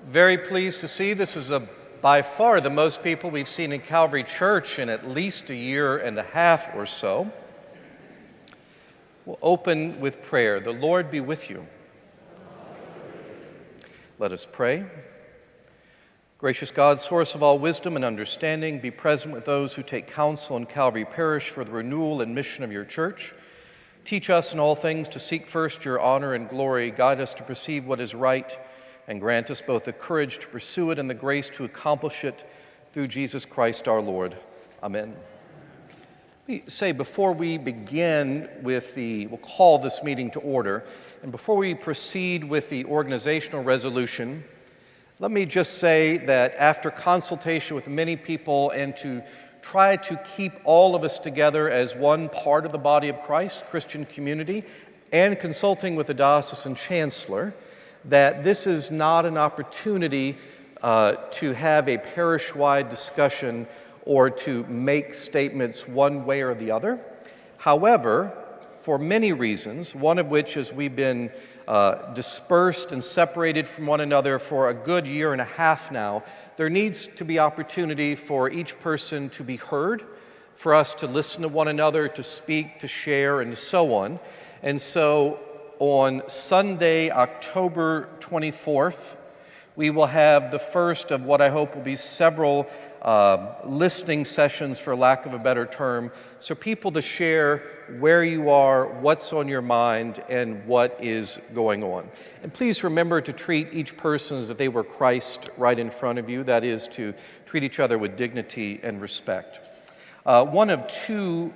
Very pleased to see this is by far the most people we've seen in Calvary Church in at least a year and a half or so. We'll open with prayer. The Lord be with you. Let us pray. Gracious God, source of all wisdom and understanding, be present with those who take counsel in Calvary Parish for the renewal and mission of your church. Teach us in all things to seek first your honor and glory. Guide us to perceive what is right, and grant us both the courage to pursue it and the grace to accomplish it through Jesus Christ our Lord. Amen. Let me say, before we begin with we'll call this meeting to order, and before we proceed with the organizational resolution, let me just say that after consultation with many people and to try to keep all of us together as one part of the body of Christ, Christian community, and consulting with the diocesan chancellor, that this is not an opportunity to have a parish-wide discussion or to make statements one way or the other. However, for many reasons, one of which is we've been dispersed and separated from one another for a good year and a half now, there needs to be opportunity for each person to be heard, for us to listen to one another, to speak, to share, and so on. And so on Sunday, October 24th, we will have the first of what I hope will be several listening sessions, for lack of a better term, so people to share where you are, what's on your mind, and what is going on. And please remember to treat each person as if they were Christ right in front of you, that is, to treat each other with dignity and respect. One of two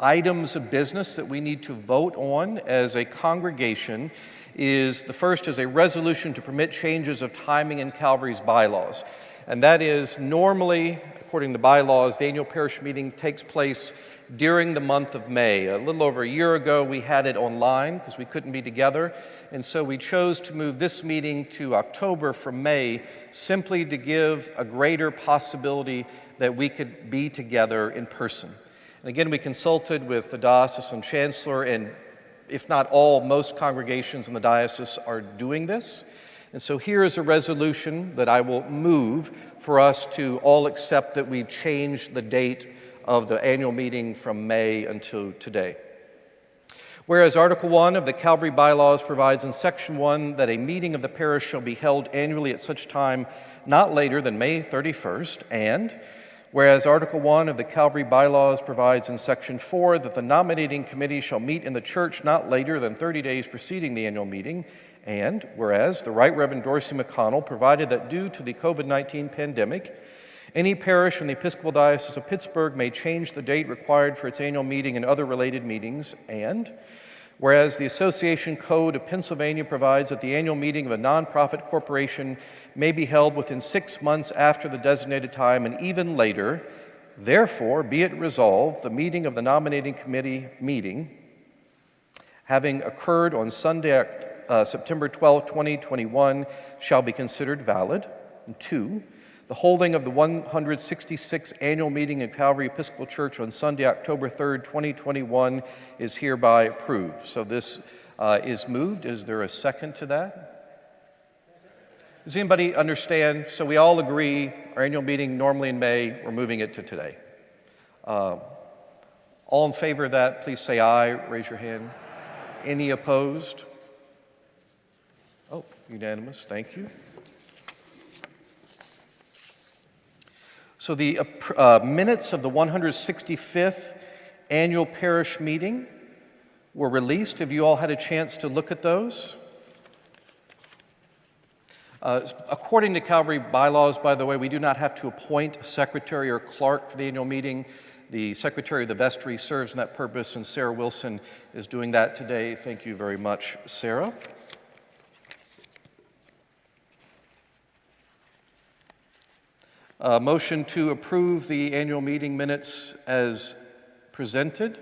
items of business that we need to vote on as a congregation is, the first is a resolution to permit changes of timing in Calvary's bylaws. And that is, normally, according to bylaws, the annual parish meeting takes place during the month of May. A little over a year ago, we had it online because we couldn't be together. And so we chose to move this meeting to October from May, simply to give a greater possibility that we could be together in person. And again, we consulted with the diocesan chancellor, and if not all, most congregations in the diocese are doing this. And so here is a resolution that I will move for us to all accept that we've changed the date of the annual meeting from May until today. Whereas Article 1 of the Calvary Bylaws provides in Section 1 that a meeting of the parish shall be held annually at such time not later than May 31st, and whereas Article 1 of the Calvary Bylaws provides in Section 4 that the nominating committee shall meet in the church not later than 30 days preceding the annual meeting, and whereas the Right Reverend Dorsey McConnell provided that due to the COVID-19 pandemic, any parish in the Episcopal Diocese of Pittsburgh may change the date required for its annual meeting and other related meetings, and whereas the Association Code of Pennsylvania provides that the annual meeting of a nonprofit corporation may be held within 6 months after the designated time and even later, therefore be it resolved, the meeting of the nominating committee meeting, having occurred on Sunday, September 12, 2021, shall be considered valid. And 2, the holding of the 166th annual meeting in Calvary Episcopal Church on Sunday, October 3rd, 2021 is hereby approved. So this is moved. Is there a second to that? Does anybody understand? So we all agree our annual meeting normally in May, we're moving it to today. All in favor of that, please say aye. Raise your hand. Any opposed? Oh, unanimous. Thank you. So the minutes of the 165th annual parish meeting were released. Have you all had a chance to look at those? According to Calvary bylaws, by the way, we do not have to appoint a secretary or clerk for the annual meeting. The secretary of the Vestry serves in that purpose, and Sarah Wilson is doing that today. Thank you very much, Sarah. Motion to approve the annual meeting minutes as presented.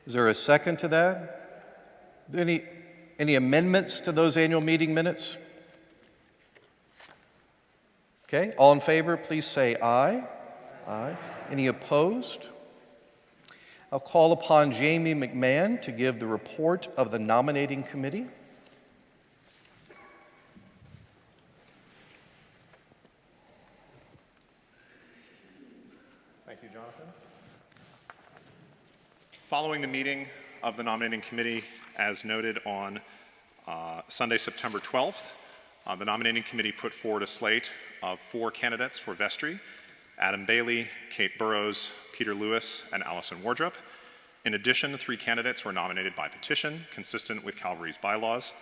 Is there a second to that? Any amendments to those annual meeting minutes? Okay, all in favor, please say aye. Aye. Any opposed? I'll call upon Jamie McMahon to give the report of the nominating committee. Following the meeting of the nominating committee, as noted on Sunday, September 12th, the nominating committee put forward a slate of 4 candidates for Vestry: Adam Bailey, Kate Burrows, Peter Lewis, and Allison Wardrop. In addition, 3 candidates were nominated by petition, consistent with Calvary's bylaws: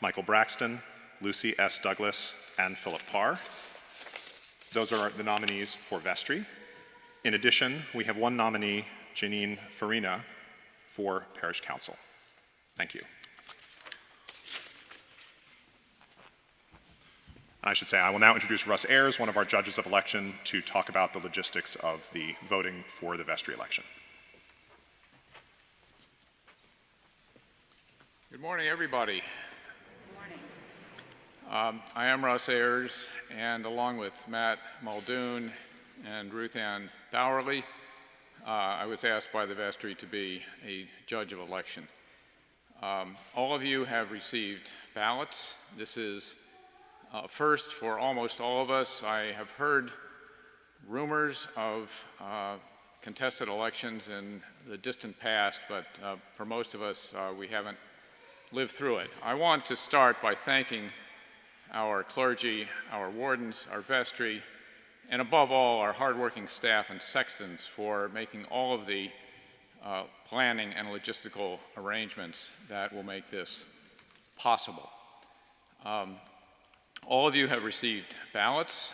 Michael Braxton, Lucy S. Douglas, and Philip Parr. Those are the nominees for Vestry. In addition, we have 1 nominee, Janine Farina, for Parish Council. Thank you. I should say, I will now introduce Russ Ayers, one of our judges of election, to talk about the logistics of the voting for the Vestry election. Good morning, everybody. Good morning. I am Russ Ayers, and along with Matt Muldoon and Ruth Ann Bowerly, I was asked by the Vestry to be a judge of election. All of you have received ballots. This is first for almost all of us. I have heard rumors of contested elections in the distant past, but for most of us, we haven't lived through it. I want to start by thanking our clergy, our wardens, our vestry, and above all, our hardworking staff and sextons for making all of the planning and logistical arrangements that will make this possible. All of you have received ballots,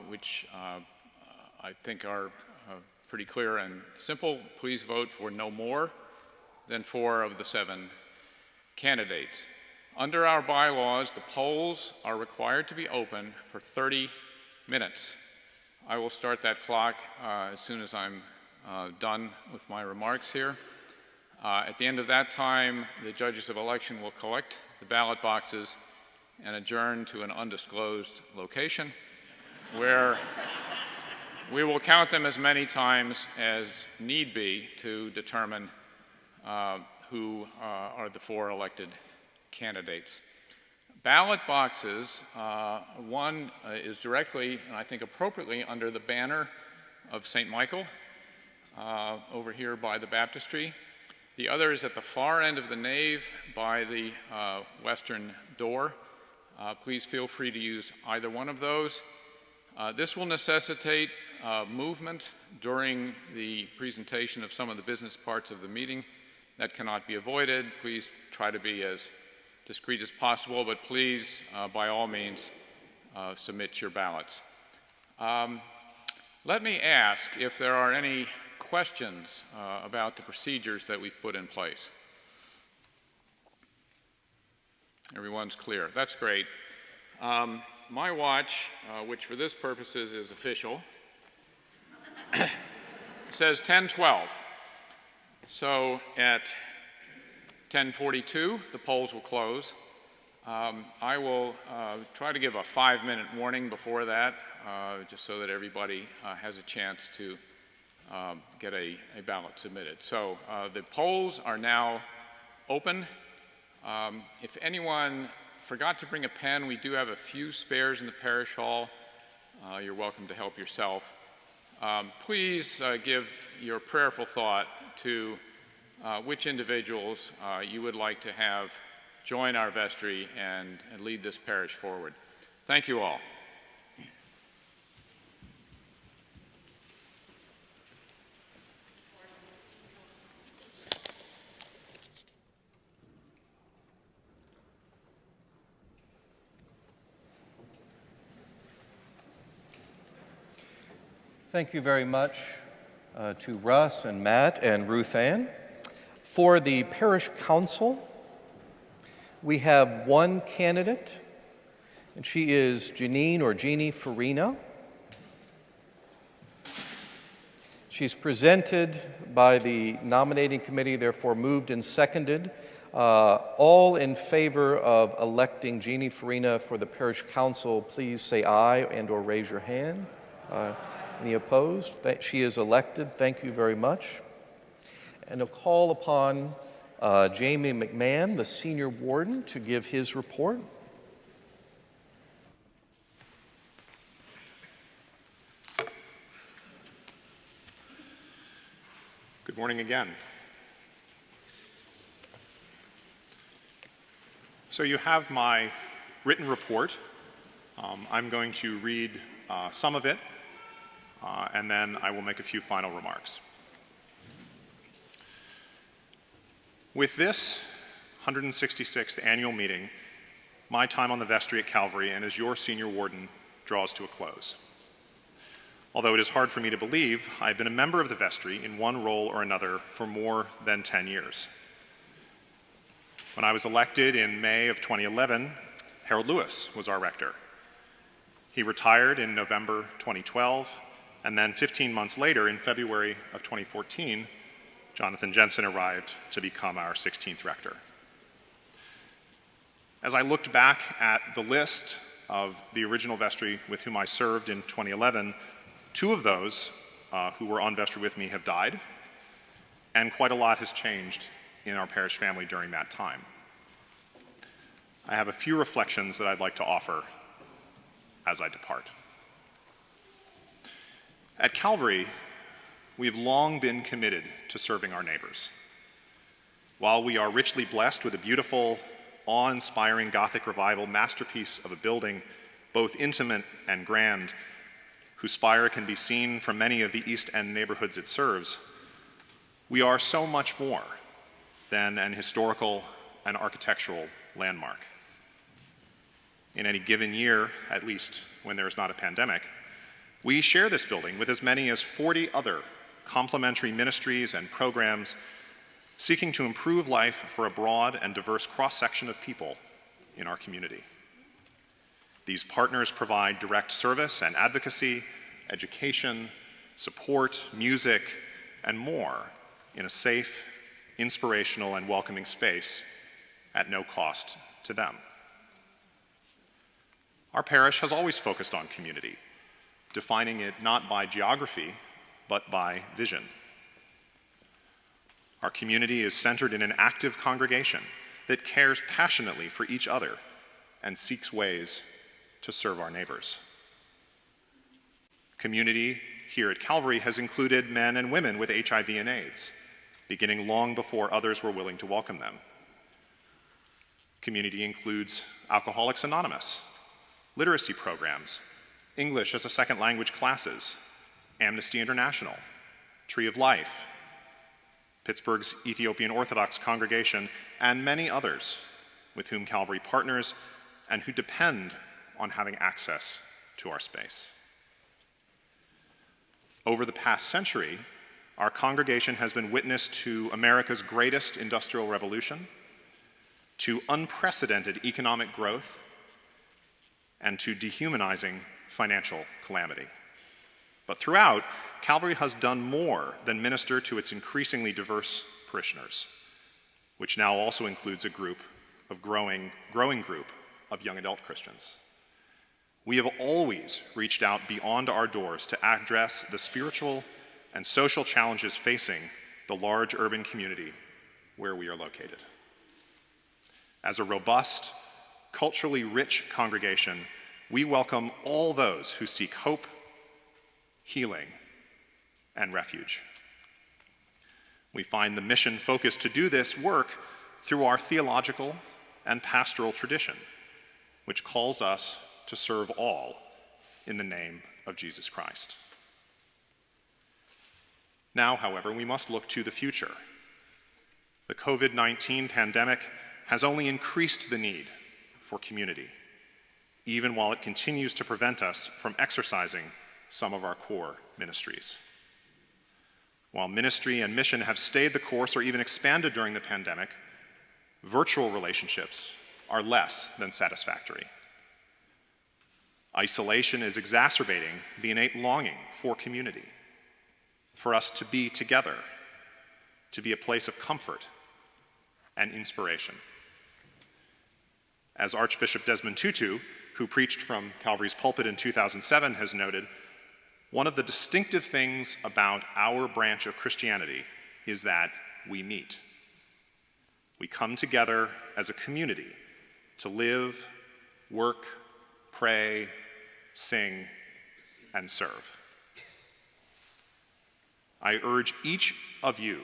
which I think are pretty clear and simple. Please vote for no more than 4 of the 7 candidates. Under our bylaws, the polls are required to be open for 30 minutes. I will start that clock as soon as I'm done with my remarks here. At the end of that time, the judges of election will collect the ballot boxes and adjourn to an undisclosed location where we will count them as many times as need be to determine who are the 4 elected candidates. Ballot boxes, one is directly, and I think appropriately, under the banner of St. Michael over here by the baptistry. The other is at the far end of the nave by the western door. Please feel free to use either one of those. This will necessitate movement during the presentation of some of the business parts of the meeting. That cannot be avoided. Please try to be as discreet as possible, but please, by all means, submit your ballots. Let me ask if there are any questions about the procedures that we've put in place. Everyone's clear. That's great. My watch, which for this purposes is official, says 10:12. So at 10:42, the polls will close. I will try to give a 5-minute warning before that, just so that everybody has a chance to get a ballot submitted. So the polls are now open. If anyone forgot to bring a pen, we do have a few spares in the parish hall. You're welcome to help yourself. Please give your prayerful thought to which individuals you would like to have join our vestry and lead this parish forward. Thank you all. Thank you very much to Russ and Matt and Ruth Ann. For the Parish Council, we have 1 candidate, and she is Janine or Jeannie Farina. She's presented by the nominating committee, therefore moved and seconded. All in favor of electing Jeannie Farina for the Parish Council, please say aye and or raise your hand. Any opposed? She is elected. Thank you very much. And I'll call upon Jamie McMahon, the senior warden, to give his report. Good morning again. So you have my written report. I'm going to read some of it, and then I will make a few final remarks. With this 166th annual meeting, my time on the vestry at Calvary and as your senior warden draws to a close. Although it is hard for me to believe, I've been a member of the vestry in one role or another for more than 10 years. When I was elected in May of 2011, Harold Lewis was our rector. He retired in November 2012, and then 15 months later, in February of 2014, Jonathan Jensen arrived to become our 16th rector. As I looked back at the list of the original vestry with whom I served in 2011, two of those who were on vestry with me have died, and quite a lot has changed in our parish family during that time. I have a few reflections that I'd like to offer as I depart. At Calvary, we've long been committed to serving our neighbors. While we are richly blessed with a beautiful, awe-inspiring Gothic revival masterpiece of a building, both intimate and grand, whose spire can be seen from many of the East End neighborhoods it serves, we are so much more than an historical and architectural landmark. In any given year, at least when there is not a pandemic, we share this building with as many as 40 other complementary ministries and programs seeking to improve life for a broad and diverse cross-section of people in our community. These partners provide direct service and advocacy, education, support, music, and more in a safe, inspirational, and welcoming space at no cost to them. Our parish has always focused on community, defining it not by geography, but by vision. Our community is centered in an active congregation that cares passionately for each other and seeks ways to serve our neighbors. Community here at Calvary has included men and women with HIV and AIDS, beginning long before others were willing to welcome them. Community includes Alcoholics Anonymous, literacy programs, English as a second language classes, Amnesty International, Tree of Life, Pittsburgh's Ethiopian Orthodox congregation, and many others with whom Calvary partners and who depend on having access to our space. Over the past century, our congregation has been witness to America's greatest industrial revolution, to unprecedented economic growth, and to dehumanizing financial calamity. But throughout, Calvary has done more than minister to its increasingly diverse parishioners, which now also includes a growing group of young adult Christians. We have always reached out beyond our doors to address the spiritual and social challenges facing the large urban community where we are located. As a robust, culturally rich congregation, we welcome all those who seek hope, healing, and refuge. We find the mission focused to do this work through our theological and pastoral tradition, which calls us to serve all in the name of Jesus Christ. Now, however, we must look to the future. The COVID-19 pandemic has only increased the need for community, even while it continues to prevent us from exercising some of our core ministries. While ministry and mission have stayed the course or even expanded during the pandemic, virtual relationships are less than satisfactory. Isolation is exacerbating the innate longing for community, for us to be together, to be a place of comfort and inspiration. As Archbishop Desmond Tutu, who preached from Calvary's pulpit in 2007, has noted, one of the distinctive things about our branch of Christianity is that we meet. We come together as a community to live, work, pray, sing, and serve. I urge each of you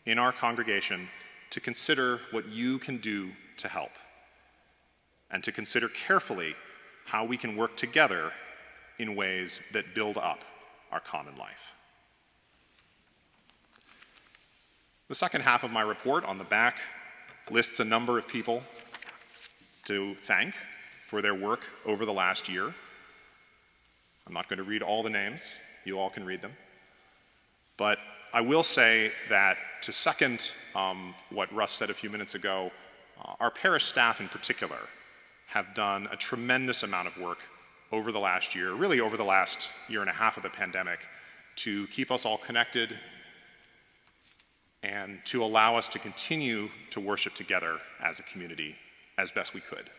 in our congregation to consider what you can do to help, and to consider carefully how we can work together in ways that build up our common life. The second half of my report on the back lists a number of people to thank for their work over the last year. I'm not going to read all the names, you all can read them. But I will say that to second what Russ said a few minutes ago, our parish staff in particular have done a tremendous amount of work over the last year, really over the last year and a half of the pandemic, to keep us all connected and to allow us to continue to worship together as a community as best we could.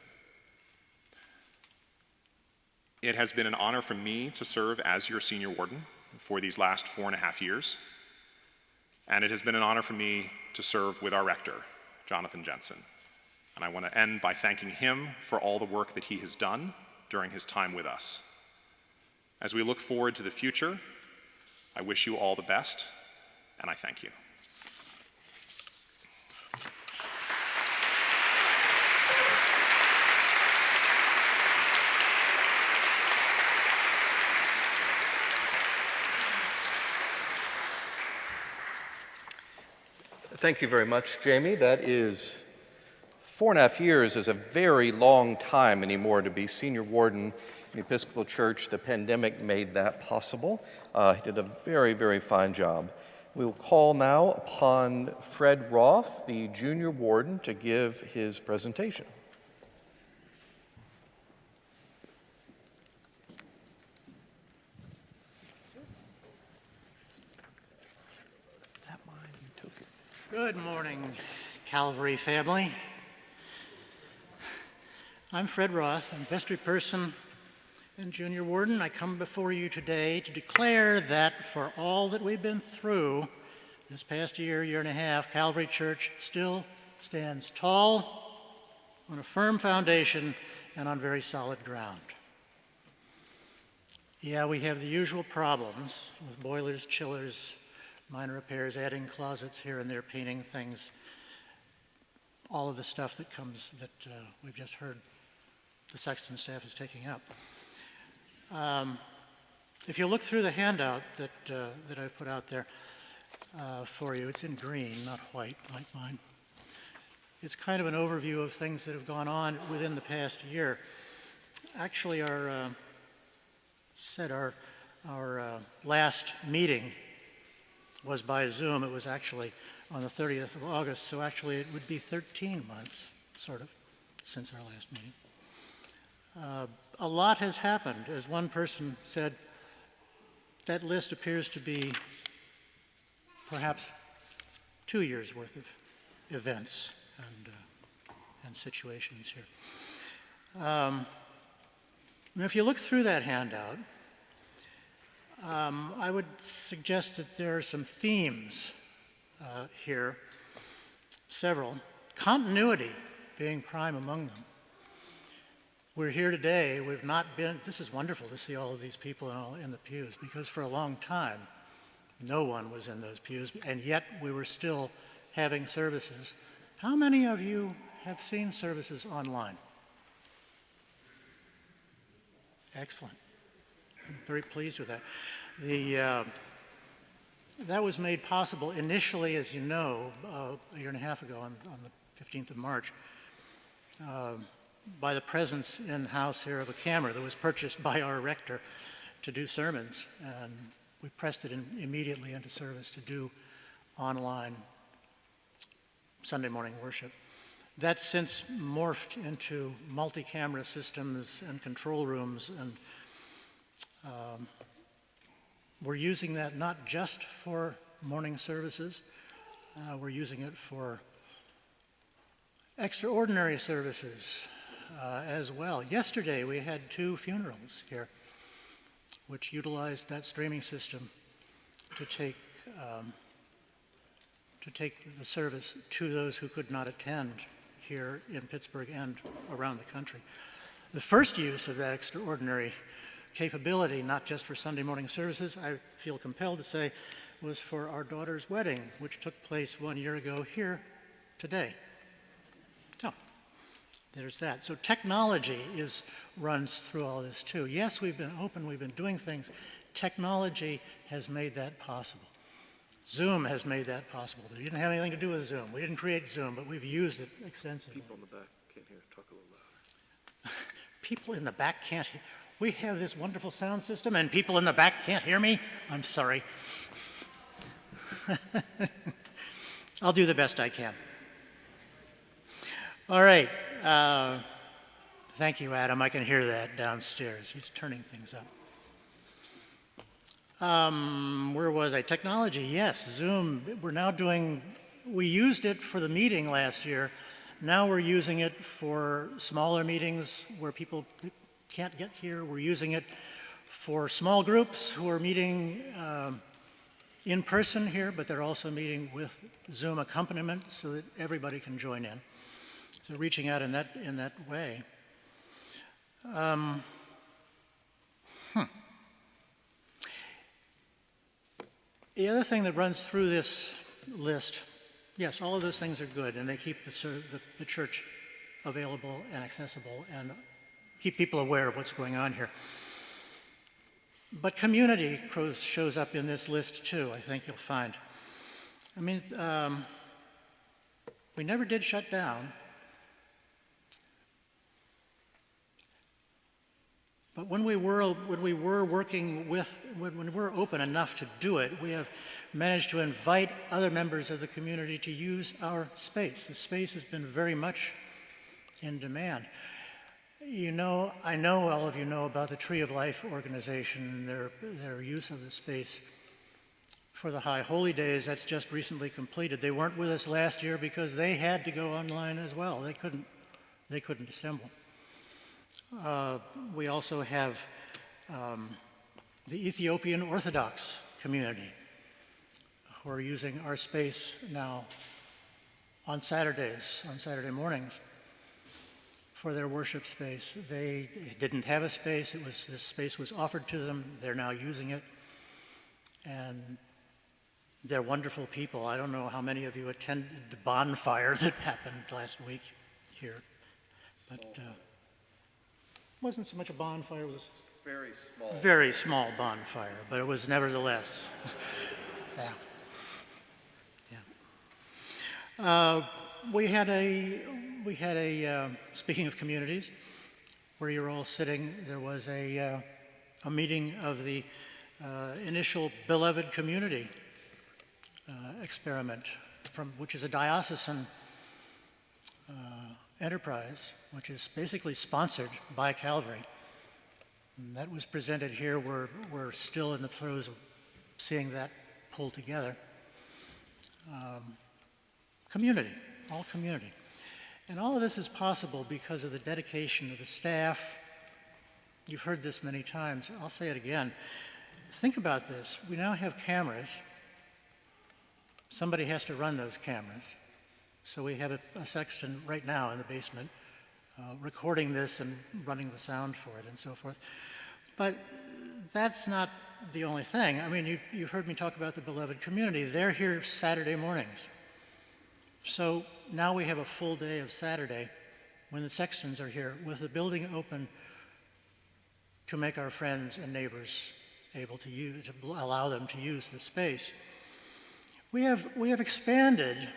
It has been an honor for me to serve as your senior warden for these last 4.5 years, and it has been an honor for me to serve with our rector, Jonathan Jensen. And I want to end by thanking him for all the work that he has done during his time with us. As we look forward to the future, I wish you all the best, and I thank you. Thank you very much, Jamie. That is 4.5 years is a very long time anymore to be senior warden in the Episcopal Church. The pandemic made that possible. He did a very, very fine job. We will call now upon Fred Roth, the junior warden, to give his presentation. Good morning, Calvary family. I'm Fred Roth. I'm vestry person and junior warden. I come before you today to declare that for all that we've been through this past year, year and a half, Calvary Church still stands tall, on a firm foundation, and on very solid ground. Yeah, we have the usual problems with boilers, chillers, minor repairs, adding closets here and there, painting things, all of the stuff that comes that we've just heard the sexton staff is taking up. If you look through the handout that I put out there for you, it's in green, not white like mine. It's kind of an overview of things that have gone on within the past year. Actually, our last meeting was by Zoom. It was actually on the 30th of August, so actually it would be 13 months, sort of, since our last meeting. A lot has happened. As one person said, that list appears to be perhaps 2 years' worth of events and situations here. Now, if you look through that handout, I would suggest that there are some themes here, several, continuity being prime among them. We're here today, we've not been, this is wonderful to see all of these people in the pews, because for a long time, no one was in those pews, and yet we were still having services. How many of you have seen services online? Excellent. I'm very pleased with that. That was made possible initially, as you know, a year and a half ago on the 15th of March, by the presence in-house here of a camera that was purchased by our rector to do sermons, and we pressed it immediately into service to do online Sunday morning worship. That's since morphed into multi-camera systems and control rooms, and we're using that not just for morning services, we're using it for extraordinary services as well. Yesterday we had 2 funerals here which utilized that streaming system to take the service to those who could not attend here in Pittsburgh and around the country. The first use of that extraordinary capability, not just for Sunday morning services, I feel compelled to say, was for our daughter's wedding, which took place 1 year ago here today. So, there's that. So technology runs through all this too. Yes, we've been open, we've been doing things. Technology has made that possible. Zoom has made that possible. We didn't have anything to do with Zoom. We didn't create Zoom, but we've used it extensively. People in the back can't hear. Talk a little louder. People in the back can't hear. We have this wonderful sound system, and people in the back can't hear me? I'm sorry. I'll do the best I can. All right. Thank you, Adam. I can hear that downstairs. He's turning things up. Where was I? Technology, yes. Zoom, we used it for the meeting last year. Now we're using it for smaller meetings where people can't get here. We're using it for small groups who are meeting in person here, but they're also meeting with Zoom accompaniment so that everybody can join in. So reaching out in that way. The other thing that runs through this list, yes, all of those things are good, and they keep the church available and accessible and keep people aware of what's going on here. But community shows up in this list too, I think you'll find. I mean, we never did shut down, but when we were open enough to do it, we have managed to invite other members of the community to use our space. The space has been very much in demand. You know, I know all of you know about the Tree of Life organization, their use of the space for the High Holy Days. That's just recently completed. They weren't with us last year because they had to go online as well. They couldn't assemble. We also have the Ethiopian Orthodox community who are using our space now on Saturdays, on Saturday mornings, for their worship space. They didn't have a space. This space was offered to them. They're now using it. And they're wonderful people. I don't know how many of you attended the bonfire that happened last week here. But it wasn't so much a bonfire. It was a very small bonfire, but it was nevertheless. Yeah. We had a speaking of communities, where you're all sitting, there was a meeting of the initial Beloved Community experiment, which is a diocesan enterprise, which is basically sponsored by Calvary. And that was presented here. We're still in the throes of seeing that pull together. Community, all community. And all of this is possible because of the dedication of the staff. You've heard this many times. I'll say it again. Think about this. We now have cameras. Somebody has to run those cameras. So we have a sexton right now in the basement recording this and running the sound for it and so forth. But that's not the only thing. I mean, you heard me talk about the Beloved Community. They're here Saturday mornings. So now we have a full day of Saturday when the sextons are here with the building open to make our friends and neighbors able to allow them to use the space. We have expanded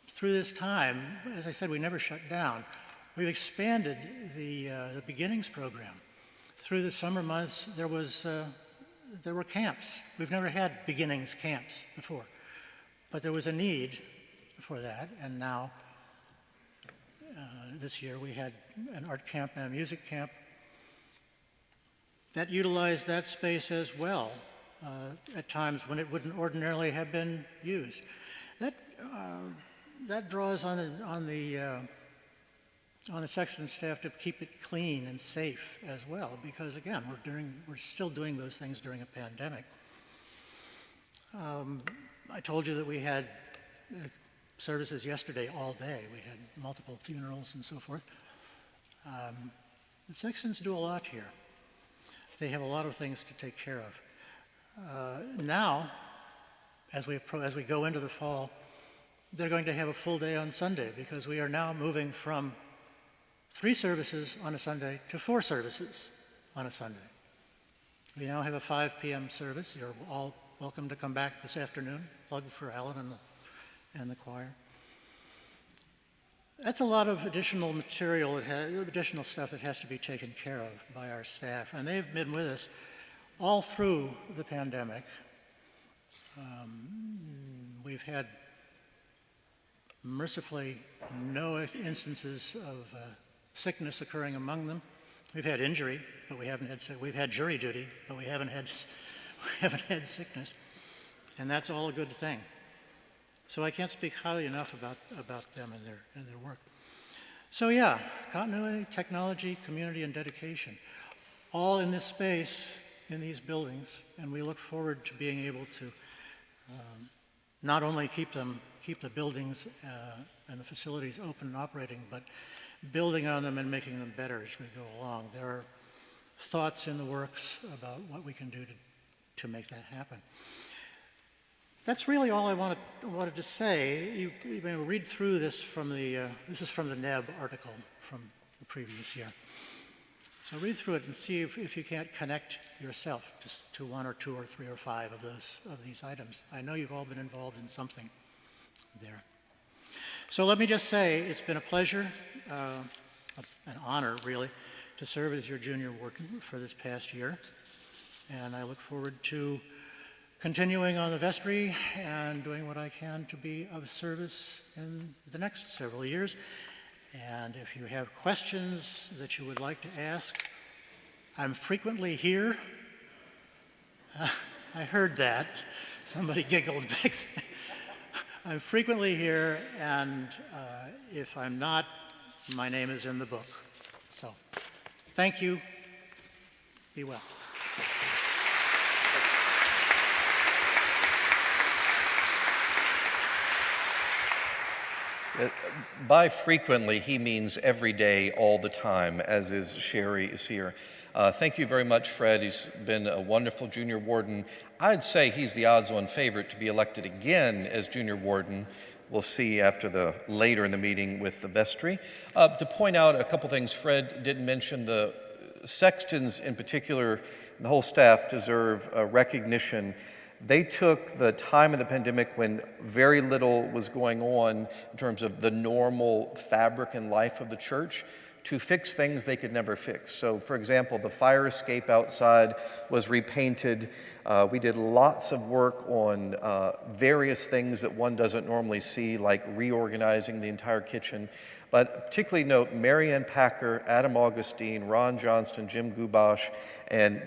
through this time. As I said, we never shut down. We've expanded the beginnings program. Through the summer months, there were camps. We've never had beginnings camps before. But there was a need for that, and now, this year, we had an art camp and a music camp that utilized that space as well, at times when it wouldn't ordinarily have been used. That draws on the section staff to keep it clean and safe as well, because again, we're still doing those things during a pandemic. I told you that we had services yesterday all day. We had multiple funerals and so forth. The sections do a lot here. They have a lot of things to take care of. Now, as we go into the fall, they're going to have a full day on Sunday because we are now moving from 3 services on a Sunday to 4 services on a Sunday. We now have a 5 p.m. service. You're all welcome to come back this afternoon. Plug for Alan and the choir. That's a lot of additional material, additional stuff that has to be taken care of by our staff. And they've been with us all through the pandemic. We've had mercifully no instances of sickness occurring among them. We've had injury, but we've had jury duty, but we haven't had sickness. And that's all a good thing. So I can't speak highly enough about them and their work. So yeah, continuity, technology, community, and dedication, all in this space, in these buildings, and we look forward to being able to not only keep the buildings and the facilities open and operating, but building on them and making them better as we go along. There are thoughts in the works about what we can do to make that happen. That's really all I wanted to say. You may read through this from this is from the NEB article from the previous year. So read through it and see if you can't connect yourself to 1 or 2 or 3 or 5 of these items. I know you've all been involved in something there. So let me just say it's been a pleasure, an honor really, to serve as your junior warden for this past year. And I look forward to continuing on the vestry and doing what I can to be of service in the next several years. And if you have questions that you would like to ask, I'm frequently here. I heard that. Somebody giggled back there. I'm frequently here, and if I'm not, my name is in the book. So, thank you. Be well. By frequently, he means every day, all the time, as is Sherry is here. Thank you very much, Fred. He's been a wonderful junior warden. I'd say he's the odds-on favorite to be elected again as junior warden. We'll see after later in the meeting with the vestry. To point out a couple things Fred didn't mention, the sextons in particular, and the whole staff deserve recognition. They took the time of the pandemic when very little was going on in terms of the normal fabric and life of the church to fix things they could never fix. So, for example, the fire escape outside was repainted. We did lots of work on various things that one doesn't normally see, like reorganizing the entire kitchen. But particularly note Marianne Packer, Adam Augustine, Ron Johnston, Jim Gubash, and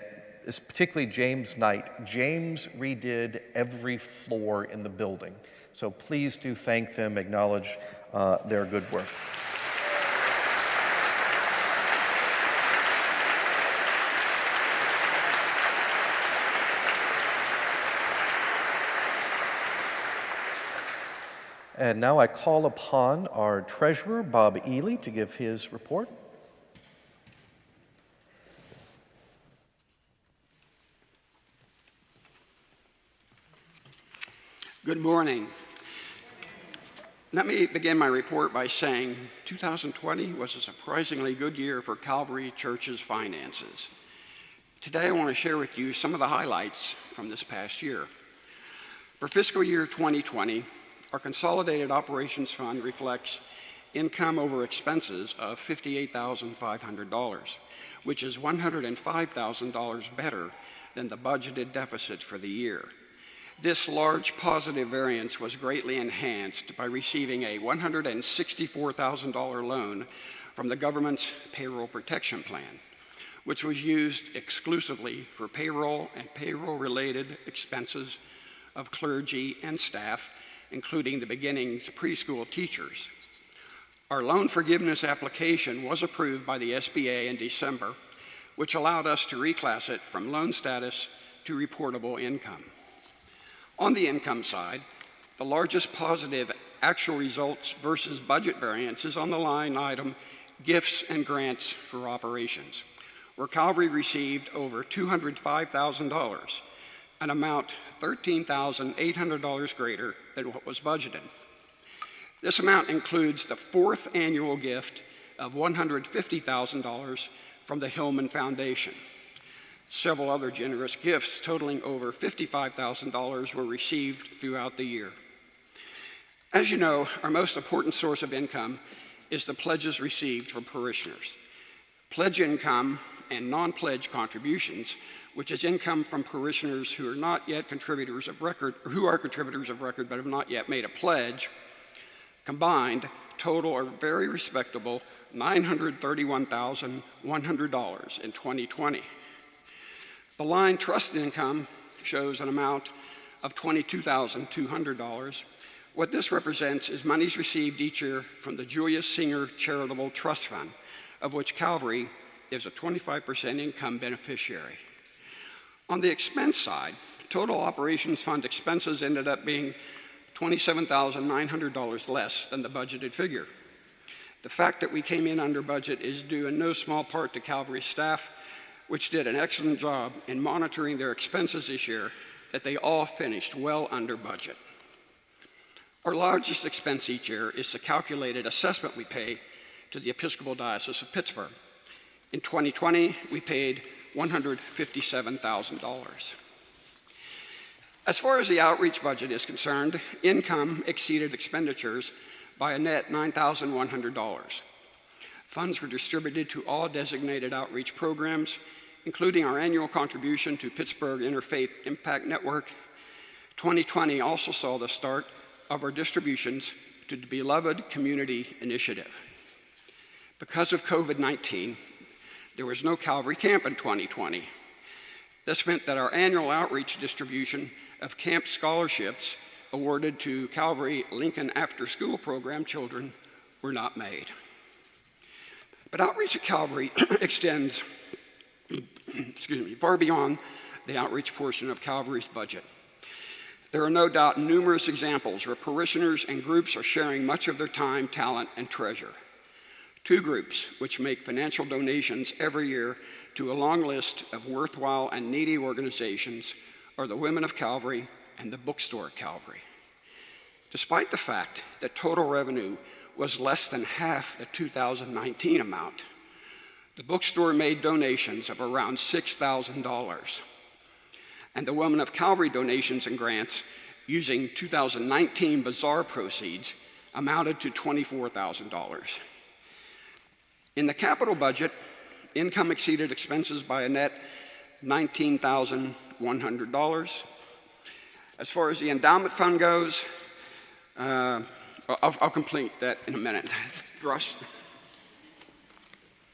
particularly James Knight. James redid every floor in the building. So please do thank them, acknowledge their good work. And now I call upon our treasurer, Bob Ely, to give his report. Good morning. Let me begin my report by saying 2020 was a surprisingly good year for Calvary Church's finances. Today I want to share with you some of the highlights from this past year. For fiscal year 2020, our consolidated operations fund reflects income over expenses of $58,500, which is $105,000 better than the budgeted deficit for the year. This large positive variance was greatly enhanced by receiving a $164,000 loan from the government's payroll protection plan, which was used exclusively for payroll and payroll-related expenses of clergy and staff, including the beginning's preschool teachers. Our loan forgiveness application was approved by the SBA in December, which allowed us to reclass it from loan status to reportable income. On the income side, the largest positive actual results versus budget variance is on the line item Gifts and Grants for Operations, where Calvary received over $205,000, an amount $13,800 greater than what was budgeted. This amount includes the fourth annual gift of $150,000 from the Hillman Foundation. Several other generous gifts totaling over $55,000 were received throughout the year. As you know, our most important source of income is the pledges received from parishioners. Pledge income and non-pledge contributions, which is income from parishioners who are not yet contributors of record, or who are contributors of record but have not yet made a pledge, combined total a very respectable $931,100 in 2020. The line trust income shows an amount of $22,200. What this represents is monies received each year from the Julius Singer Charitable Trust Fund, of which Calvary is a 25% income beneficiary. On the expense side, total operations fund expenses ended up being $27,900 less than the budgeted figure. The fact that we came in under budget is due in no small part to Calvary staff, which did an excellent job in monitoring their expenses this year, that they all finished well under budget. Our largest expense each year is the calculated assessment we pay to the Episcopal Diocese of Pittsburgh. In 2020, we paid $157,000. As far as the outreach budget is concerned, income exceeded expenditures by a net $9,100. Funds were distributed to all designated outreach programs, including our annual contribution to Pittsburgh Interfaith Impact Network. 2020 also saw the start of our distributions to the Beloved Community Initiative. Because of COVID-19, there was no Calvary Camp in 2020. This meant that our annual outreach distribution of camp scholarships awarded to Calvary Lincoln After School Program children were not made. But outreach at Calvary extends far beyond the outreach portion of Calvary's budget. There are no doubt numerous examples where parishioners and groups are sharing much of their time, talent, and treasure. Two groups which make financial donations every year to a long list of worthwhile and needy organizations are the Women of Calvary and the Bookstore at Calvary. Despite the fact that total revenue was less than half the 2019 amount, the bookstore made donations of around $6,000. And the Women of Calvary donations and grants using 2019 bazaar proceeds amounted to $24,000. In the capital budget, income exceeded expenses by a net $19,100. As far as the endowment fund goes, I'll complete that in a minute. Russ?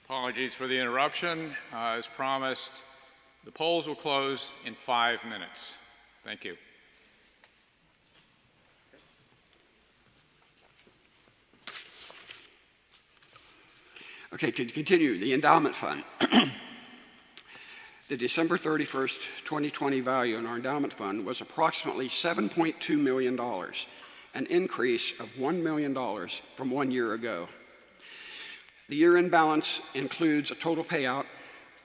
Apologies for the interruption. As promised, the polls will close in 5 minutes. Thank you. Okay, continue. The endowment fund. The December 31st, 2020 value in our endowment fund was approximately $7.2 million, an increase of $1 million from 1 year ago. The year-end balance includes a total payout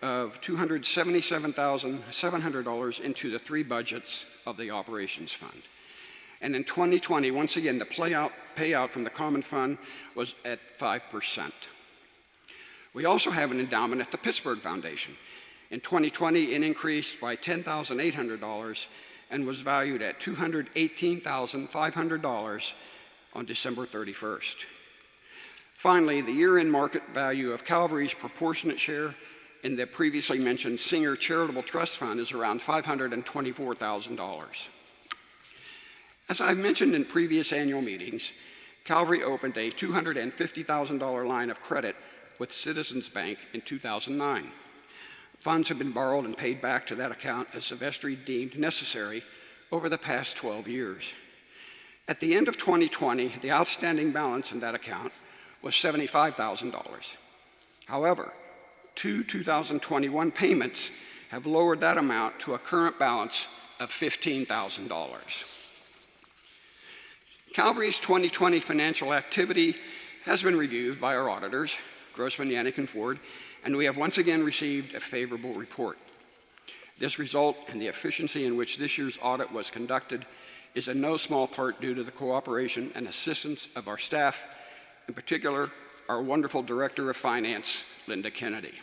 of $277,700 into the three budgets of the operations fund. And in 2020, once again, the payout from the common fund was at 5%. We also have an endowment at the Pittsburgh Foundation. In 2020, it increased by $10,800 and was valued at $218,500 on December 31st. Finally, the year-end market value of Calvary's proportionate share in the previously mentioned Singer Charitable Trust Fund is around $524,000. As I've mentioned in previous annual meetings, Calvary opened a $250,000 line of credit with Citizens Bank in 2009. Funds have been borrowed and paid back to that account as the Vestry deemed necessary over the past 12 years. At the end of 2020, the outstanding balance in that account was $75,000. However, two 2021 payments have lowered that amount to a current balance of $15,000. Calvary's 2020 financial activity has been reviewed by our auditors, Grossman, Yannick, and Ford, and we have once again received a favorable report. This result and the efficiency in which this year's audit was conducted is in no small part due to the cooperation and assistance of our staff, in particular, our wonderful Director of Finance, Linda Kennedy.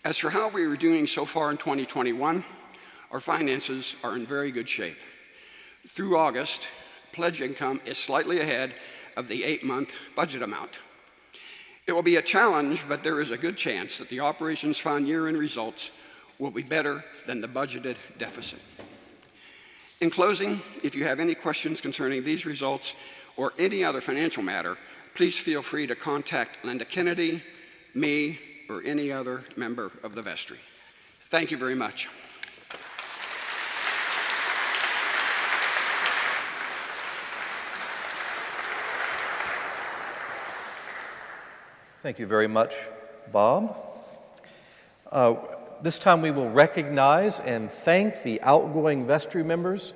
As for how we are doing so far in 2021, our finances are in very good shape. Through August, pledge income is slightly ahead of the 8-month budget amount. It will be a challenge, but there is a good chance that the Operations Fund year-end results will be better than the budgeted deficit. In closing, if you have any questions concerning these results or any other financial matter, please feel free to contact Linda Kennedy, me, or any other member of the vestry. Thank you very much. Thank you very much, Bob. This time we will recognize and thank the outgoing vestry members.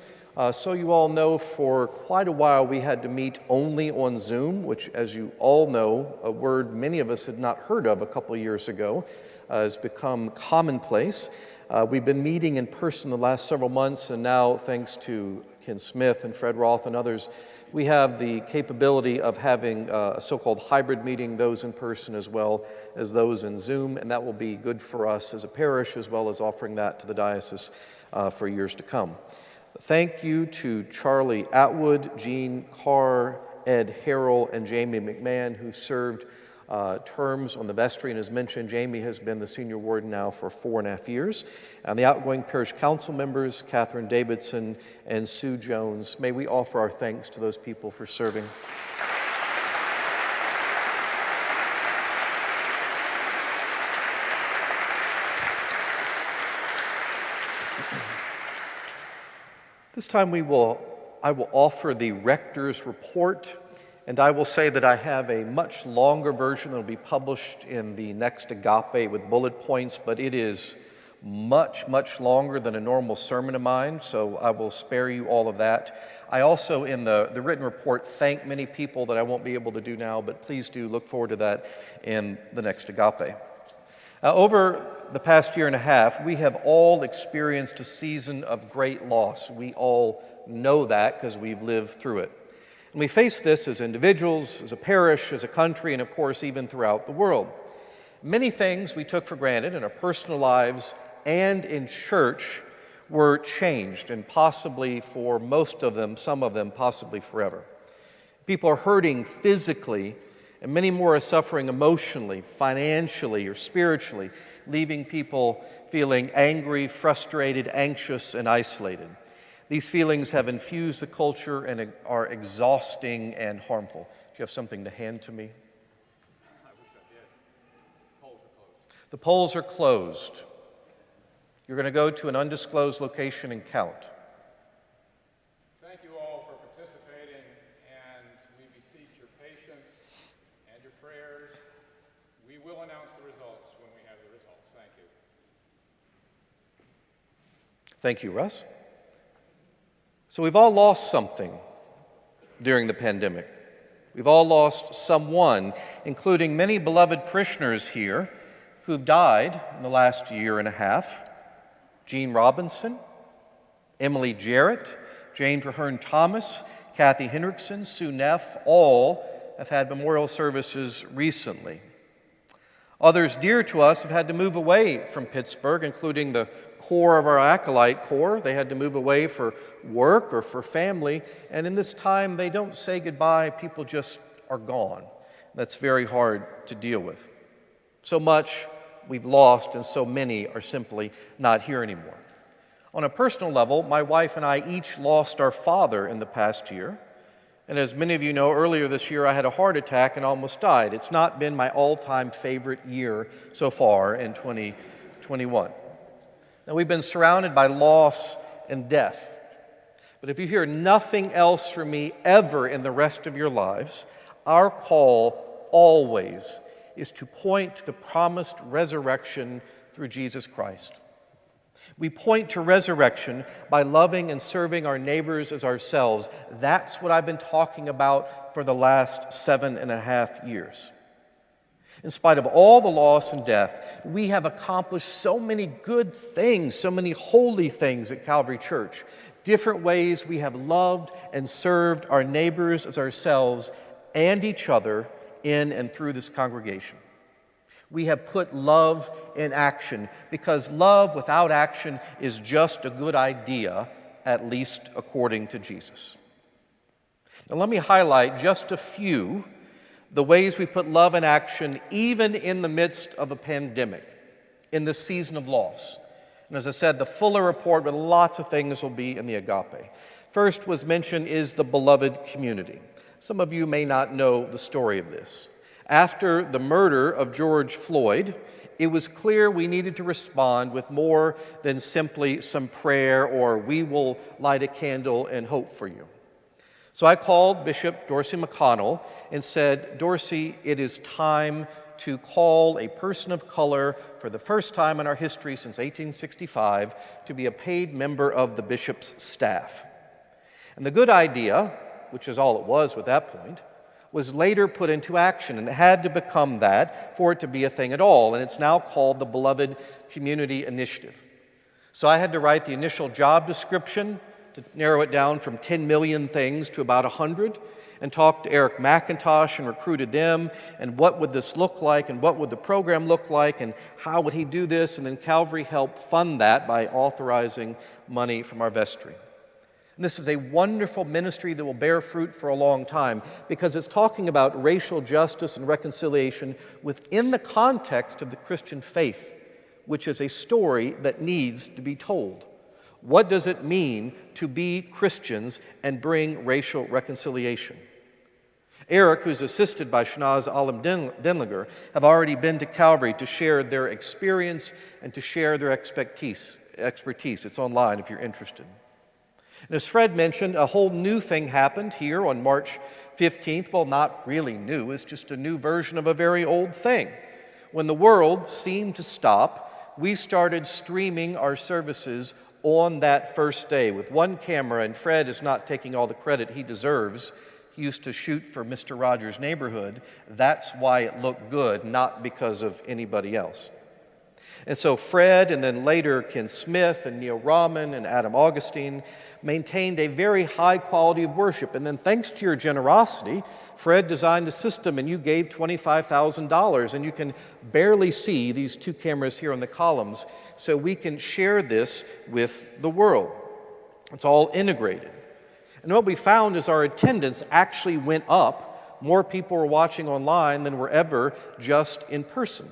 So you all know, for quite a while we had to meet only on Zoom, which, as you all know, a word many of us had not heard of a couple of years ago, has become commonplace. We've been meeting in person the last several months, and now, thanks to Ken Smith and Fred Roth and others, we have the capability of having a so-called hybrid meeting, those in person as well as those in Zoom, and that will be good for us as a parish, as well as offering that to the diocese for years to come. Thank you to Charlie Atwood, Jean Carr, Ed Harrell, and Jamie McMahon, who served terms on the vestry. And as mentioned, Jamie has been the senior warden now for 4.5 years. And the outgoing parish council members, Catherine Davidson and Sue Jones, may we offer our thanks to those people for serving. This time I will offer the rector's report, and I will say that I have a much longer version that will be published in the next Agape with bullet points, but it is much, much longer than a normal sermon of mine, so I will spare you all of that. I also, in the written report, thank many people that I won't be able to do now, but please do look forward to that in the next Agape. Over the past 1.5 years, we have all experienced a season of great loss. We all know that because we've lived through it. And we face this as individuals, as a parish, as a country, and of course, even throughout the world. Many things we took for granted in our personal lives and in church were changed, and possibly for most of them, some of them, possibly forever. People are hurting physically, and many more are suffering emotionally, financially, or spiritually, leaving people feeling angry, frustrated, anxious, and isolated. These feelings have infused the culture and are exhausting and harmful. Do you have something to hand to me? I wish I did. Polls are closed. The polls are closed. You're going to go to an undisclosed location and count. Thank you all for participating, and we beseech your patience and your prayers. We will announce the results when we have the results. Thank you. Thank you, Russ. So we've all lost something during the pandemic. We've all lost someone, including many beloved parishioners here who've died in the last 1.5 years. Jean Robinson, Emily Jarrett, Jane Traherne Thomas, Kathy Hendrickson, Sue Neff, all have had memorial services recently. Others dear to us have had to move away from Pittsburgh, including the core of our acolyte corps. They had to move away for work or for family, and in this time they don't say goodbye, people just are gone. That's very hard to deal with. So much we've lost, and so many are simply not here anymore. On a personal level, my wife and I each lost our father in the past year. And as many of you know, earlier this year I had a heart attack and almost died. It's not been my all-time favorite year so far in 2021. Now, we've been surrounded by loss and death. But if you hear nothing else from me ever in the rest of your lives, our call always is to point to the promised resurrection through Jesus Christ. We point to resurrection by loving and serving our neighbors as ourselves. That's what I've been talking about for the last 7.5 years. In spite of all the loss and death, we have accomplished so many good things, so many holy things at Calvary Church. different ways we have loved and served our neighbors as ourselves and each other in and through this congregation. We have put love in action because love without action is just a good idea, at least according to Jesus. Now let me highlight just a few the ways we put love in action even in the midst of a pandemic, in the season of loss. And as I said, the fuller report with lots of things will be in the agape. First was mentioned is the beloved community. Some of you may not know the story of this. After the murder of George Floyd, it was clear we needed to respond with more than simply some prayer or we will light a candle and hope for you. So I called Bishop Dorsey McConnell and said, Dorsey, it is time to call a person of color for the first time in our history since 1865 to be a paid member of the bishop's staff. And the good idea, which is all it was at that point, was later put into action, and it had to become that for it to be a thing at all, and it's now called the Beloved Community Initiative. So I had to write the initial job description to narrow it down from 10 million things to about 100, and talked to Eric McIntosh and recruited them, and what would this look like, and what would the program look like, and how would he do this, and then Calvary helped fund that by authorizing money from our vestry. And this is a wonderful ministry that will bear fruit for a long time because it's talking about racial justice and reconciliation within the context of the Christian faith, which is a story that needs to be told. What does it mean to be Christians and bring racial reconciliation? Eric, who's assisted by Shanaz Alam-Denlinger, have already been to Calvary to share their experience and to share their expertise. It's online if you're interested. And as Fred mentioned, a whole new thing happened here on March 15th. Well, not really new, it's just a new version of a very old thing. When the world seemed to stop, we started streaming our services on that first day with one camera, and Fred is not taking all the credit he deserves. He used to shoot for Mr. Rogers' Neighborhood. That's why it looked good, not because of anybody else. And so Fred, and then later Ken Smith and Neil Rahman and Adam Augustine maintained a very high quality of worship. And then thanks to your generosity, Fred designed a system and you gave $25,000, and you can barely see these two cameras here on the columns, so we can share this with the world. It's all integrated. And what we found is our attendance actually went up. More people were watching online than were ever just in person.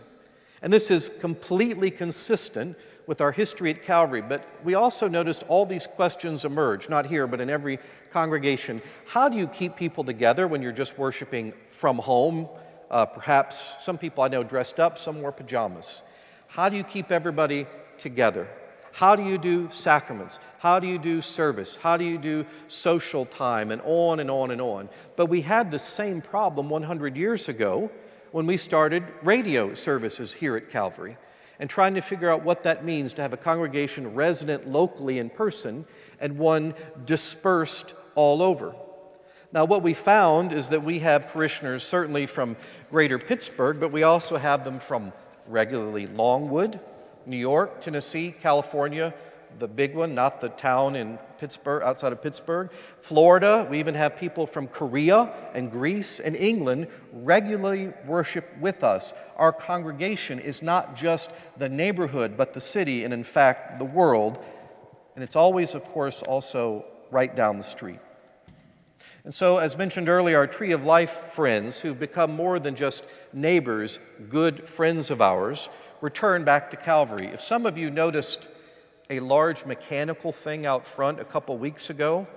And this is completely consistent with our history at Calvary, but we also noticed all these questions emerge, not here, but in every congregation. How do you keep people together when you're just worshiping from home? Perhaps some people I know dressed up, some wore pajamas. How do you keep everybody together? How do you do sacraments? How do you do service? How do you do social time? And on and on and on. But we had the same problem 100 years ago when we started radio services here at Calvary, and trying to figure out what that means to have a congregation resident locally in person and one dispersed all over. Now, what we found is that we have parishioners certainly from greater Pittsburgh, but we also have them from regularly Longwood, New York, Tennessee, California, the big one, not the town in Pittsburgh, outside of Pittsburgh, Florida. We even have people from Korea and Greece and England regularly worship with us. Our congregation is not just the neighborhood, but the city, and in fact, the world. And it's always, of course, also right down the street. And so, as mentioned earlier, our Tree of Life friends, who've become more than just neighbors, good friends of ours, return back to Calvary. If some of you noticed a large mechanical thing out front a couple weeks ago,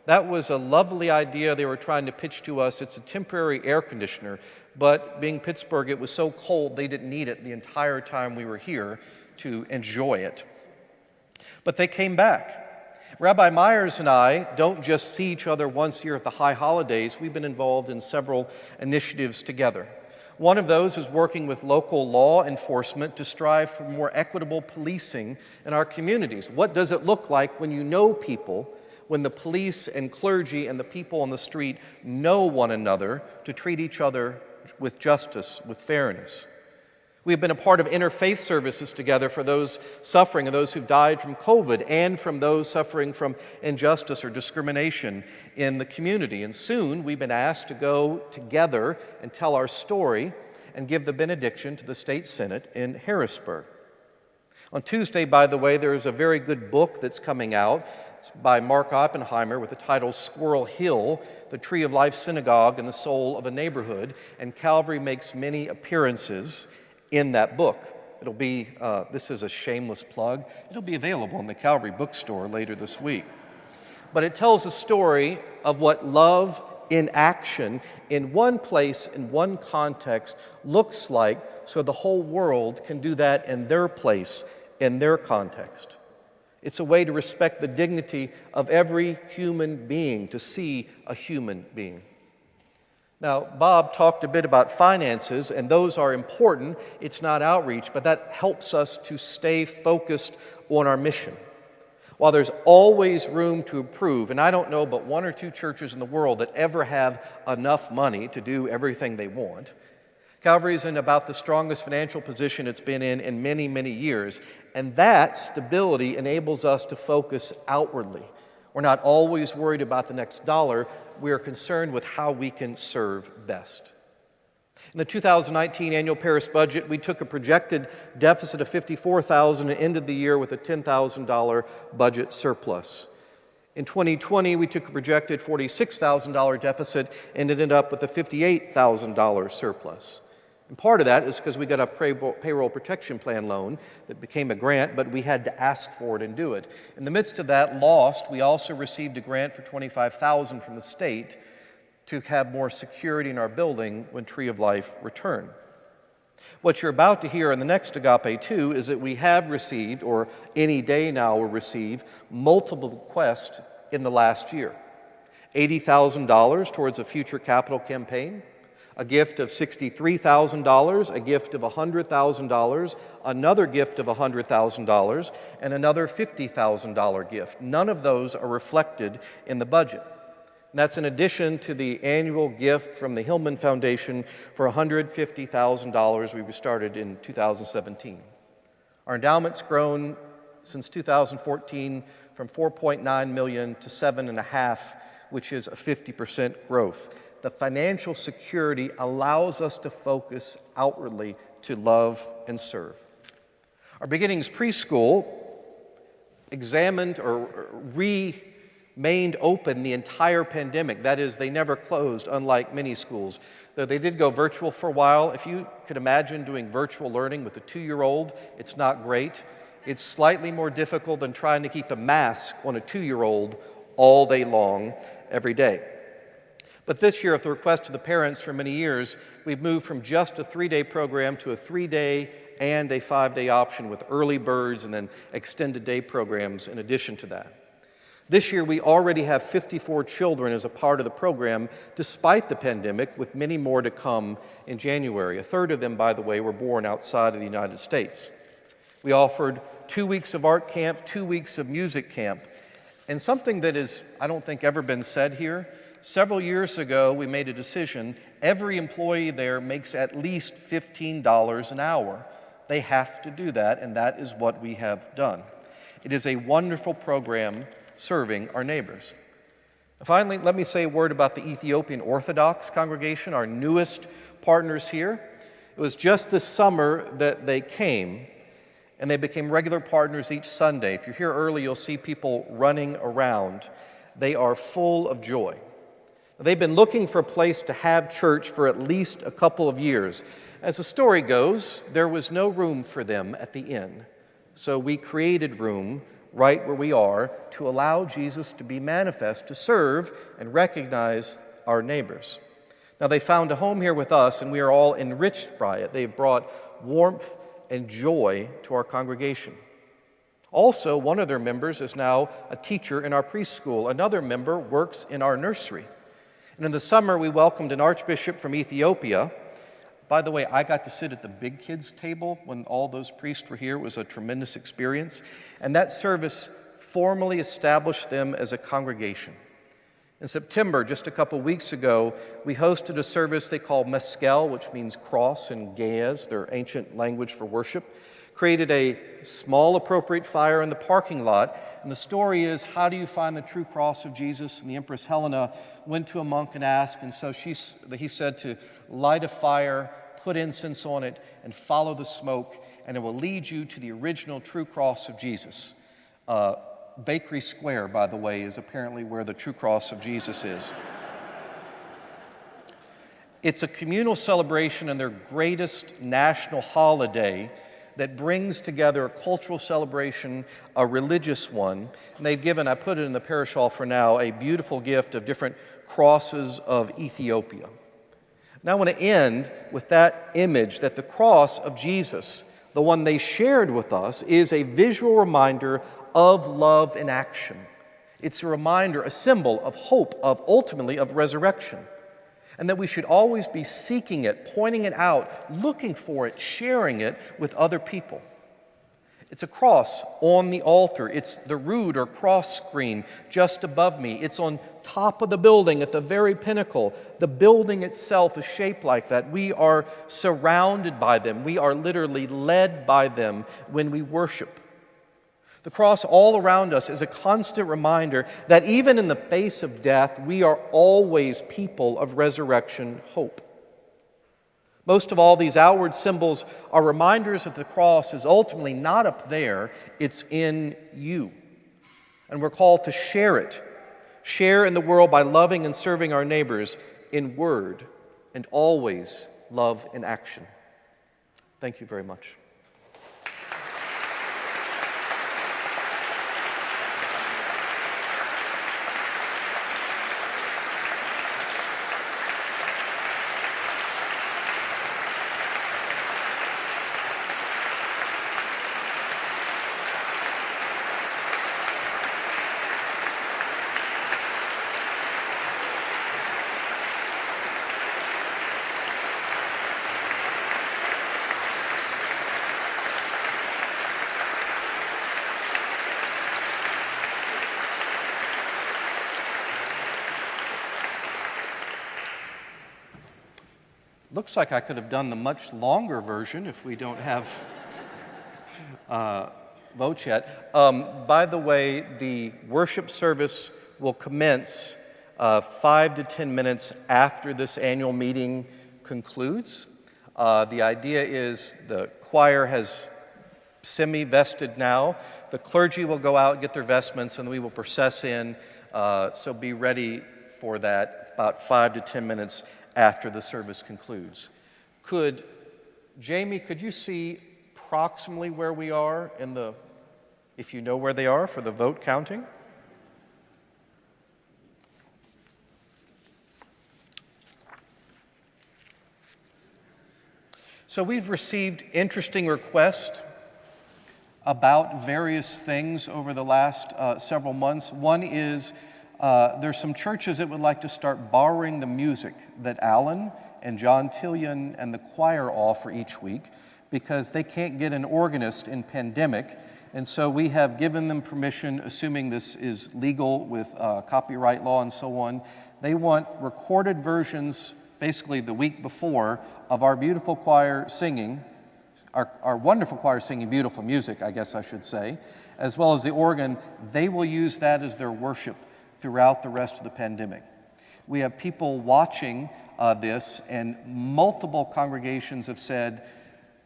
that was a lovely idea they were trying to pitch to us. It's a temporary air conditioner, but being Pittsburgh, it was so cold they didn't need it the entire time we were here to enjoy it. But they came back. Rabbi Myers and I don't just see each other once a year at the high holidays. We've been involved in several initiatives together. One of those is working with local law enforcement to strive for more equitable policing in our communities. What does it look like when you know people, when the police and clergy and the people on the street know one another to treat each other with justice, with fairness? We've been a part of interfaith services together for those suffering and those who've died from COVID and from those suffering from injustice or discrimination in the community. And soon we've been asked to go together and tell our story and give the benediction to the State Senate in Harrisburg. On Tuesday, by the way, there is a very good book that's coming out. It's by Mark Oppenheimer with the title Squirrel Hill, the Tree of Life Synagogue and the Soul of a Neighborhood. And Calvary makes many appearances in that book. It'll be, this is a shameless plug, it'll be available in the Calvary bookstore later this week. But it tells a story of what love in action, in one place, in one context, looks like, so the whole world can do that in their place, in their context. It's a way to respect the dignity of every human being, to see a human being. Now, Bob talked a bit about finances, and those are important. It's not outreach, but that helps us to stay focused on our mission. While there's always room to improve, and I don't know but one or two churches in the world that ever have enough money to do everything they want, Calvary is in about the strongest financial position it's been in many, many years, and that stability enables us to focus outwardly. We're not always worried about the next dollar. We are concerned with how we can serve best. In the 2019 annual Parish budget, we took a projected deficit of $54,000 and ended the year with a $10,000 budget surplus. In 2020, we took a projected $46,000 deficit and ended up with a $58,000 surplus. And part of that is because we got a payroll protection plan loan that became a grant, but we had to ask for it and do it. In the midst of that lost, we also received a grant for $25,000 from the state to have more security in our building when Tree of Life returned. What you're about to hear in the next Agape 2 is that we have received, or any day now will receive, multiple requests in the last year. $80,000 towards a future capital campaign, a gift of $63,000, a gift of $100,000, another gift of $100,000, and another $50,000 gift. None of those are reflected in the budget. And that's in addition to the annual gift from the Hillman Foundation for $150,000 we started in 2017. Our endowment's grown since 2014 from $4.9 million to $7.5 million, which is a 50% growth. The financial security allows us to focus outwardly to love and serve. Our Beginnings preschool examined or remained open the entire pandemic. That is, they never closed, unlike many schools. Though they did go virtual for a while. If you could imagine doing virtual learning with a 2-year-old, it's not great. It's slightly more difficult than trying to keep a mask on a 2-year-old all day long, every day. But this year, at the request of the parents for many years, we've moved from just a 3-day program to a 3-day and a 5-day option with early birds and then extended day programs in addition to that. This year, we already have 54 children as a part of the program, despite the pandemic, with many more to come in January. A third of them, by the way, were born outside of the United States. We offered 2 weeks of art camp, 2 weeks of music camp, and something that is, I don't think, ever been said here. Several years ago, we made a decision. Every employee there makes at least $15 an hour. They have to do that, and that is what we have done. It is a wonderful program serving our neighbors. Finally, let me say a word about the Ethiopian Orthodox congregation, our newest partners here. It was just this summer that they came, and they became regular partners each Sunday. If you're here early, you'll see people running around. They are full of joy. They've been looking for a place to have church for at least a couple of years. As the story goes, there was no room for them at the inn. So we created room right where we are to allow Jesus to be manifest, to serve and recognize our neighbors. Now, they found a home here with us, and we are all enriched by it. They've brought warmth and joy to our congregation. Also, one of their members is now a teacher in our preschool. Another member works in our nursery. And in the summer, we welcomed an archbishop from Ethiopia. By the way, I got to sit at the big kids table when all those priests were here. It was a tremendous experience. And that service formally established them as a congregation. In September, just a couple weeks ago, we hosted a service they call Mescal, which means cross in Ge'ez, their ancient language for worship, created a small appropriate fire in the parking lot. And the story is, how do you find the true cross of Jesus? And the Empress Helena went to a monk and asked, and so he said to light a fire, put incense on it, and follow the smoke, and it will lead you to the original true cross of Jesus. Bakery Square, by the way, is apparently where the true cross of Jesus is. It's a communal celebration and their greatest national holiday that brings together a cultural celebration, a religious one. And they've given, I put it in the parish hall for now, a beautiful gift of different crosses of Ethiopia. Now I want to end with that image that the cross of Jesus, the one they shared with us, is a visual reminder of love in action. It's a reminder, a symbol of hope, of ultimately of resurrection. And that we should always be seeking it, pointing it out, looking for it, sharing it with other people. It's a cross on the altar. It's the rood or cross screen just above me. It's on top of the building at the very pinnacle. The building itself is shaped like that. We are surrounded by them. We are literally led by them when we worship. The cross all around us is a constant reminder that even in the face of death, we are always people of resurrection hope. Most of all, these outward symbols are reminders that the cross is ultimately not up there, it's in you. And we're called to share it. Share in the world by loving and serving our neighbors in word and always love in action. Thank you very much. Looks like I could have done the much longer version if we don't have votes yet. By the way, the worship service will commence 5 to 10 minutes after this annual meeting concludes. The idea is the choir has semi-vested now. The clergy will go out, get their vestments, and we will process in. So be ready for that about 5 to 10 minutes after the service concludes. Jamie, could you see approximately where we are if you know where they are for the vote counting? So we've received interesting requests about various things over the last several months. One is there's some churches that would like to start borrowing the music that Alan and John Tillion and the choir offer each week because they can't get an organist in pandemic. And so we have given them permission, assuming this is legal with copyright law and so on. They want recorded versions, basically the week before, of our beautiful choir singing, our wonderful choir singing beautiful music, I guess I should say, as well as the organ. They will use that as their worship throughout the rest of the pandemic. We have people watching this, and multiple congregations have said,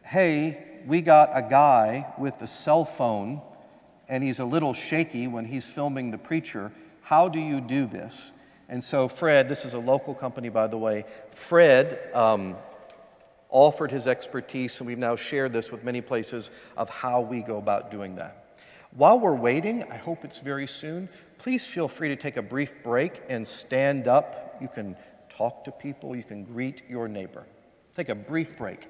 hey, we got a guy with a cell phone, and he's a little shaky when he's filming the preacher. How do you do this? And so Fred, this is a local company, by the way, Fred offered his expertise, and we've now shared this with many places of how we go about doing that. While we're waiting, I hope it's very soon, please feel free to take a brief break and stand up. You can talk to people, you can greet your neighbor. Take a brief break.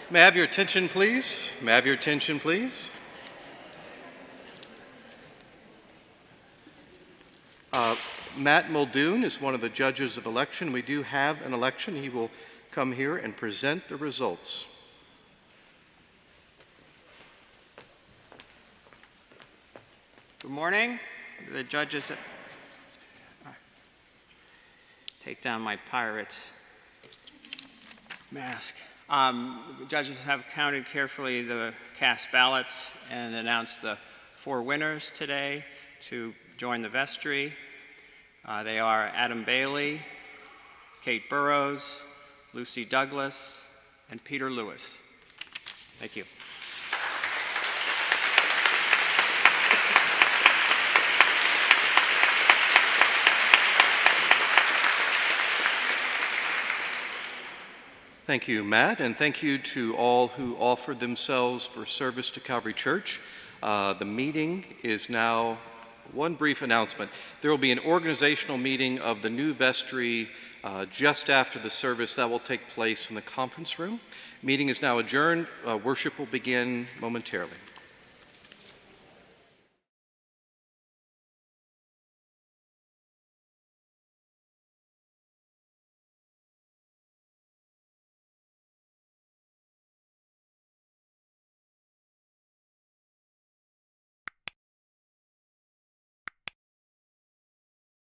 May I have your attention, please? May I have your attention, please? Matt Muldoon is one of the judges of election. We do have an election. He will come here and present the results. Good morning. The judges, take down my pirate's mask. The judges have counted carefully the cast ballots and announced the 4 winners today to join the vestry. They are Adam Bailey, Kate Burrows, Lucy Douglas, and Peter Lewis. Thank you. Thank you, Matt, and thank you to all who offered themselves for service to Calvary Church. The meeting is now one brief announcement. There will be an organizational meeting of the new vestry just after the service. That will take place in the conference room. Meeting is now adjourned. Worship will begin momentarily.